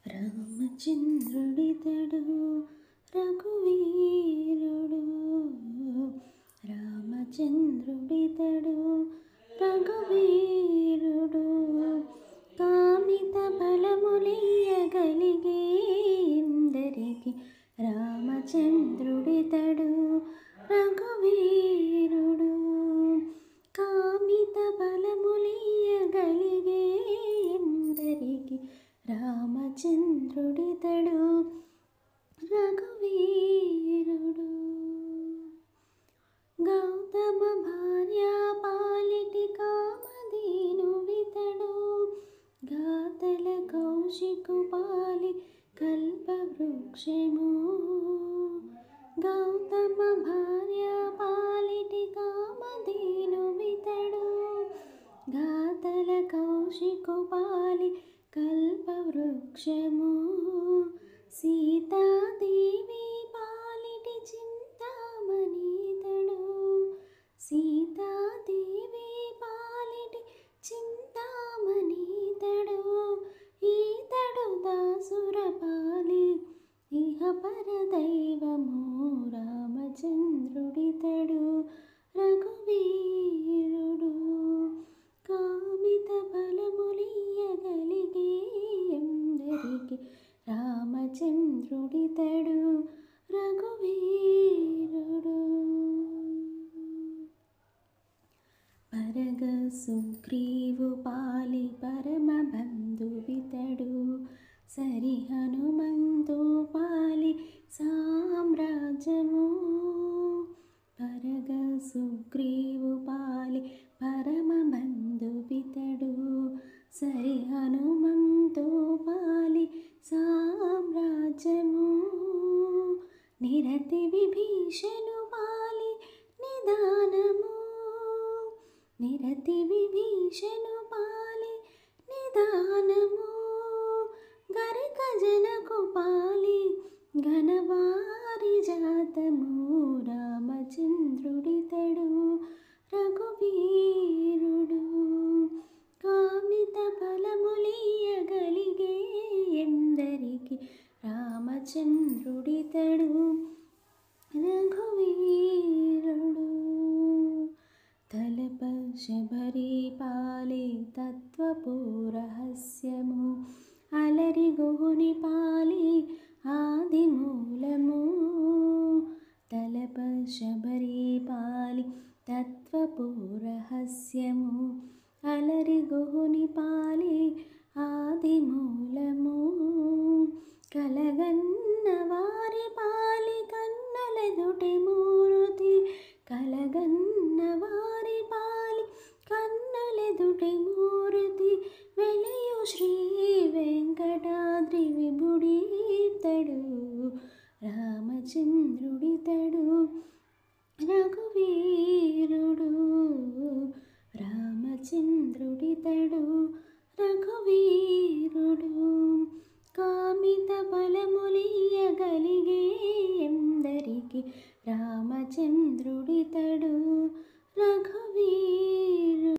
రామచంద్రుడితడు రఘువీరుడు, రామచంద్రుడితడు రఘువీరుడు. కామిత బలములియ్యగలిగే ఇందరికి రామచంద్రుడితడు రఘువీరుడు. కామిత బలములియ్యగలిగే ఇందరికి రామచంద్రుడితడు రఘువీరుడు. గౌతమ భార్య పాలిటి కామధేనువితడు, గాతల కౌశికు పాలి కల్పవృక్షము. గౌతమ భార్య పాలిటి కామధేనువితడు, గాతల కౌశికు పాలి కల్పవృక్షము. సీతాదేవి పాలిటి చింతామణితడు, సీతాదేవి పాలిటి చింతామణితడు. ఈతడు దాసుర పాలి ఇహ పరదైవము, రామచంద్రుడితడు రఘువీరుడు. కామిత బలములియ్యగలిగే ఎందరికి రామచంద్రుడితడు రఘువీరుడు. పరగ సుగ్రీవు పాలి పరమ బంధువితడు, సరి హనుమంతు పాలి సామ్రాజ్యము. పరగ సుగ్రీవు పాలి పరమ బంధువితడు, సరి హనుమంతు పాలి సామ్రాజ్యము. నిరతి విభీషణు పాలి నిదానము, నిరతి విభీషణు పాలి నిదానము. గరిక జనకు పాలి ఘనవారి జాతము, రామచంద్రుడితడు రఘువీరుడు. కామిత బలములియ్యగలిగే ఎందరికి రామచంద్రుడితడు రఘువీరుడు. తలప శబరి పాలి తత్వపు రహస్యము, అలరి గుహుని పాలి ఆదిమూలము. తలప శబరి పాలి తత్వపు రహస్యము, అలరి గుహుని పాలి ఆదిమూలము. కలగన్న వారి పాలి కన్నులెదుటి మూర్తి, కలగన్న వారి పాలి కన్నులెదుటి మూర్తి. వెలయు శ్రీ వెంకటాద్రి విభుడితడు రామచంద్రుడితడు రఘువీరుడు. రామచంద్రుడితడు రఘువీరుడు. కామిత బలములియ్యగలిగే ఎందరికి రామచంద్రుడితడు రఘువీరుడు.